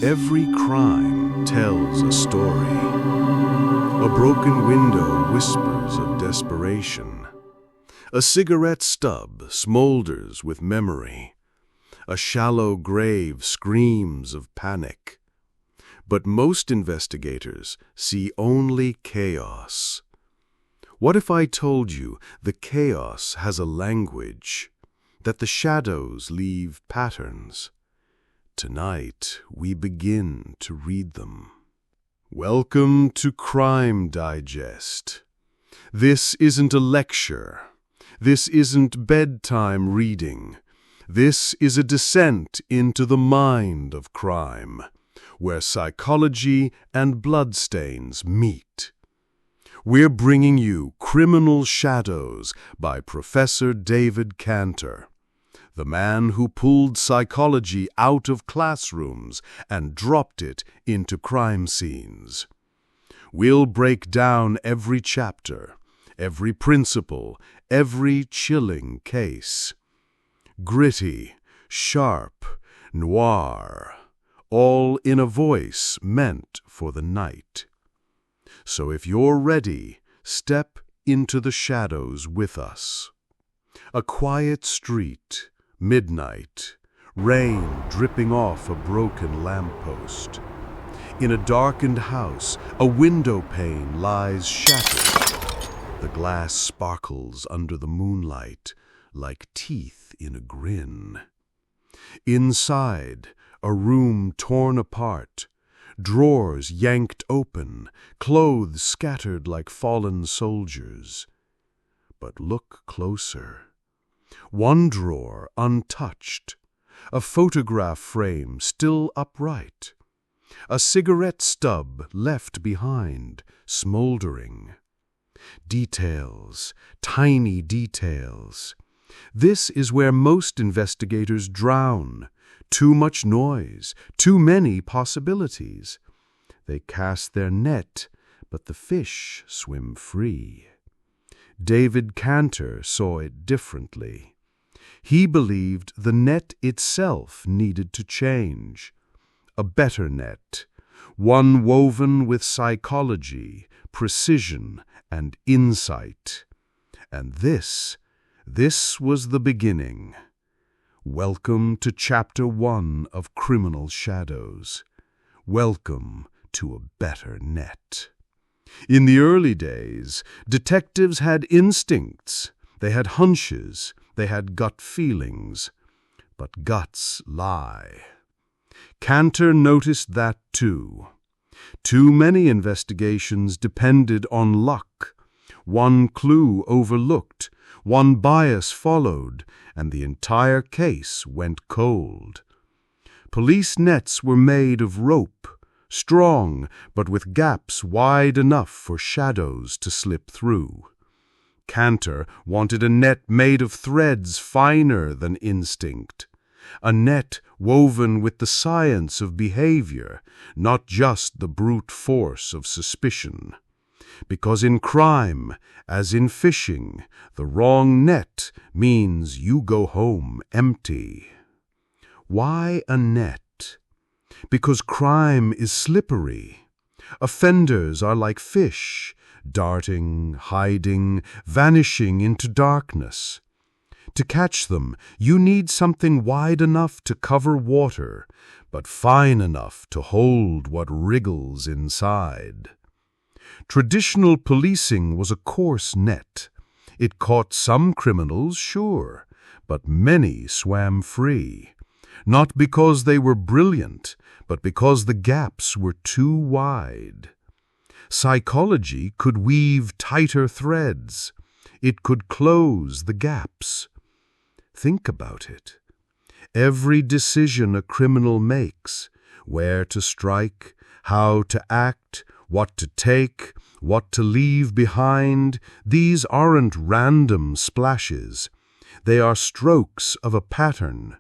Every crime tells a story. A broken window whispers of desperation. A cigarette stub smolders with memory. A shallow grave screams of panic. But most investigators see only chaos. What if I told you the chaos has a language, that the shadows leave patterns? Tonight, we begin to read them. Welcome to Crime Digest. This isn't a lecture. This isn't bedtime reading. This is a descent into the mind of crime, where psychology and bloodstains meet. We're bringing you Criminal Shadows by Professor David Canter, the man who pulled psychology out of classrooms and dropped it into crime scenes. We'll break down every chapter, every principle, every chilling case. Gritty, sharp, noir, all in a voice meant for the night. So if you're ready, step into the shadows with us. A quiet street, midnight, rain dripping off a broken lamppost. In a darkened house, a window pane lies shattered. The glass sparkles under the moonlight like teeth in a grin. Inside, a room torn apart, drawers yanked open, clothes scattered like fallen soldiers. But look closer. One drawer untouched, a photograph frame still upright, a cigarette stub left behind, smoldering. Details, tiny details. This is where most investigators drown. Too much noise, too many possibilities. They cast their net, but the fish swim free. David Canter saw it differently. He believed the net itself needed to change. A better net, one woven with psychology, precision, and insight. And this was the beginning. Welcome to Chapter 1 of Criminal Shadows. Welcome to a better net. In the early days, detectives had instincts. They had hunches. They had gut feelings. But guts lie. Canter noticed that too. Too many investigations depended on luck. One clue overlooked, one bias followed, and the entire case went cold. Police nets were made of rope, strong, but with gaps wide enough for shadows to slip through. Canter wanted a net made of threads finer than instinct, a net woven with the science of behavior, not just the brute force of suspicion. Because in crime, as in fishing, the wrong net means you go home empty. Why a net? Because crime is slippery. Offenders are like fish, darting, hiding, vanishing into darkness. To catch them, you need something wide enough to cover water, but fine enough to hold what wriggles inside. Traditional policing was a coarse net. It caught some criminals, sure, but many swam free. Not because they were brilliant, but because the gaps were too wide. Psychology could weave tighter threads. It could close the gaps. Think about it. Every decision a criminal makes, where to strike, how to act, what to take, what to leave behind, these aren't random splashes. They are strokes of a pattern.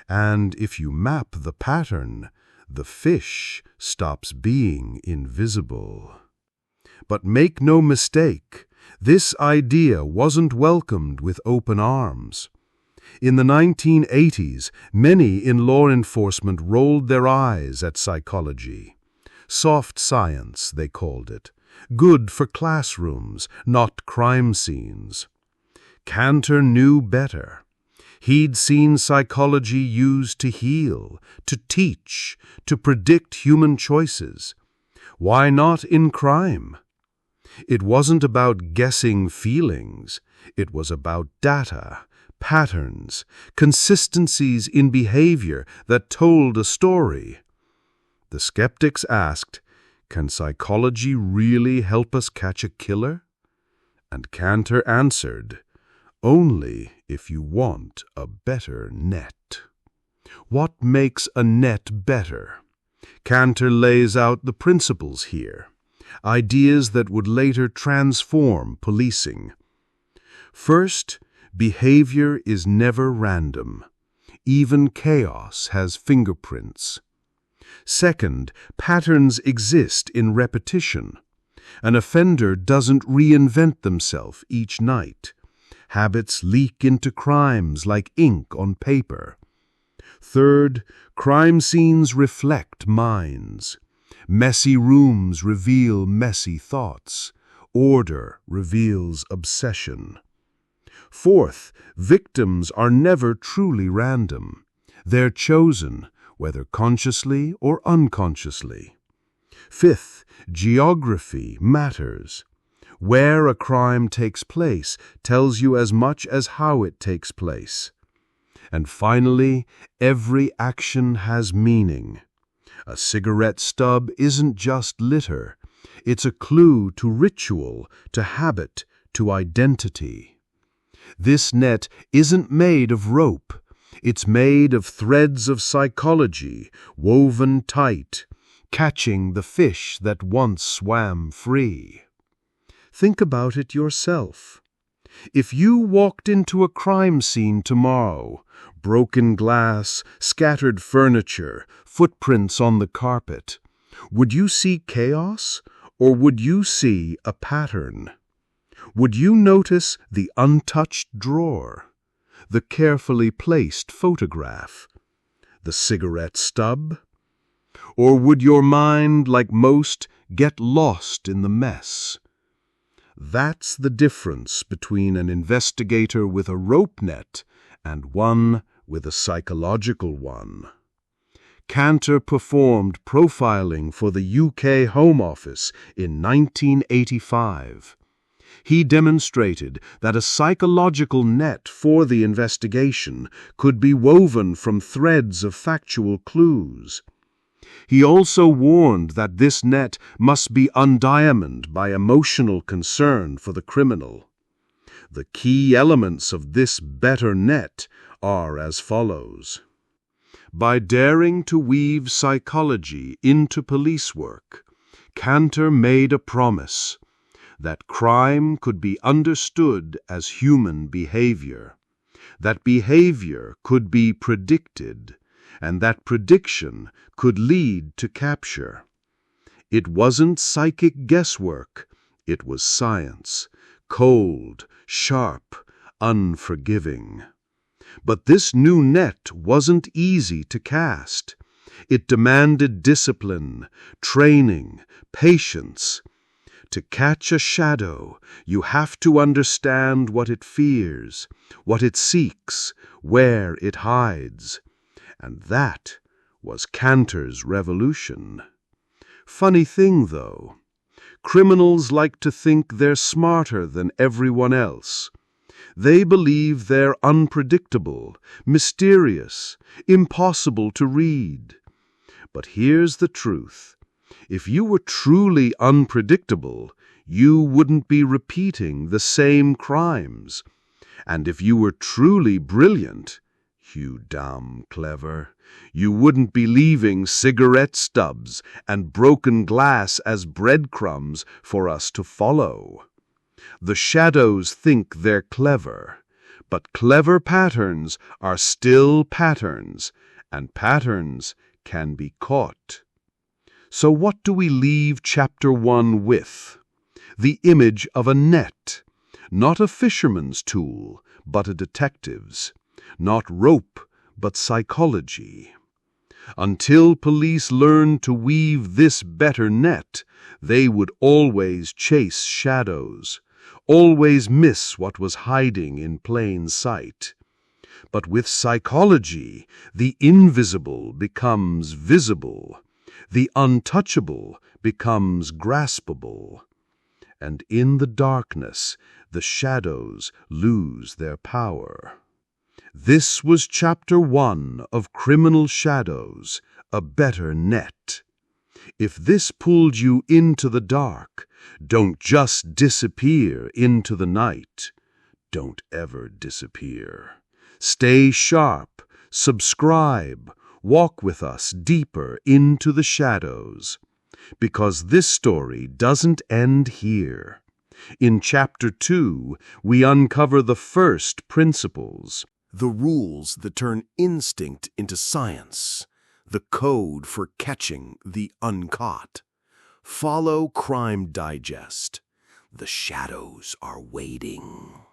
And if you map the pattern, the fish stops being invisible. But make no mistake, this idea wasn't welcomed with open arms. In the 1980s, many in law enforcement rolled their eyes at psychology. Soft science, they called it. Good for classrooms, not crime scenes. Canter knew better. He'd seen psychology used to heal, to teach, to predict human choices. Why not in crime? It wasn't about guessing feelings. It was about data, patterns, consistencies in behavior that told a story. The skeptics asked, "Can psychology really help us catch a killer?" And Canter answered, "Only if you want a better net." What makes a net better? Canter lays out the principles here, ideas that would later transform policing. First, behavior is never random. Even chaos has fingerprints. Second, patterns exist in repetition. An offender doesn't reinvent themselves each night. Habits leak into crimes like ink on paper. Third, crime scenes reflect minds. Messy rooms reveal messy thoughts. Order reveals obsession. Fourth, victims are never truly random. They're chosen, whether consciously or unconsciously. Fifth, geography matters. Where a crime takes place tells you as much as how it takes place. And finally, every action has meaning. A cigarette stub isn't just litter. It's a clue to ritual, to habit, to identity. This net isn't made of rope. It's made of threads of psychology, woven tight, catching the fish that once swam free. Think about it yourself. If you walked into a crime scene tomorrow, broken glass, scattered furniture, footprints on the carpet, would you see chaos or would you see a pattern? Would you notice the untouched drawer, the carefully placed photograph, the cigarette stub? Or would your mind, like most, get lost in the mess? That's the difference between an investigator with a rope net and one with a psychological one. Canter performed profiling for the UK Home Office in 1985. He demonstrated that a psychological net for the investigation could be woven from threads of factual clues. He also warned that this net must be undiamonded by emotional concern for the criminal. The key elements of this better net are as follows. By daring to weave psychology into police work, Canter made a promise that crime could be understood as human behavior, that behavior could be predicted, and that prediction could lead to capture. It wasn't psychic guesswork, it was science, cold, sharp, unforgiving. But this new net wasn't easy to cast. It demanded discipline, training, patience. To catch a shadow, you have to understand what it fears, what it seeks, where it hides. And that was Canter's revolution. Funny thing, though. Criminals like to think they're smarter than everyone else. They believe they're unpredictable, mysterious, impossible to read. But here's the truth. If you were truly unpredictable, you wouldn't be repeating the same crimes. And if you were truly brilliant, you damn clever, you wouldn't be leaving cigarette stubs and broken glass as breadcrumbs for us to follow. The shadows think they're clever, but clever patterns are still patterns, and patterns can be caught. So what do we leave Chapter 1 with? The image of a net, not a fisherman's tool, but a detective's. Not rope, but psychology. Until police learned to weave this better net, they would always chase shadows, always miss what was hiding in plain sight. But with psychology, the invisible becomes visible, the untouchable becomes graspable, and in the darkness, the shadows lose their power. This was Chapter 1 of Criminal Shadows, A Better Net. If this pulled you into the dark, don't just disappear into the night. Don't ever disappear. Stay sharp, subscribe, walk with us deeper into the shadows. Because this story doesn't end here. In Chapter 2, we uncover the first principles. The rules that turn instinct into science. The code for catching the uncaught. Follow Crime Digest. The shadows are waiting.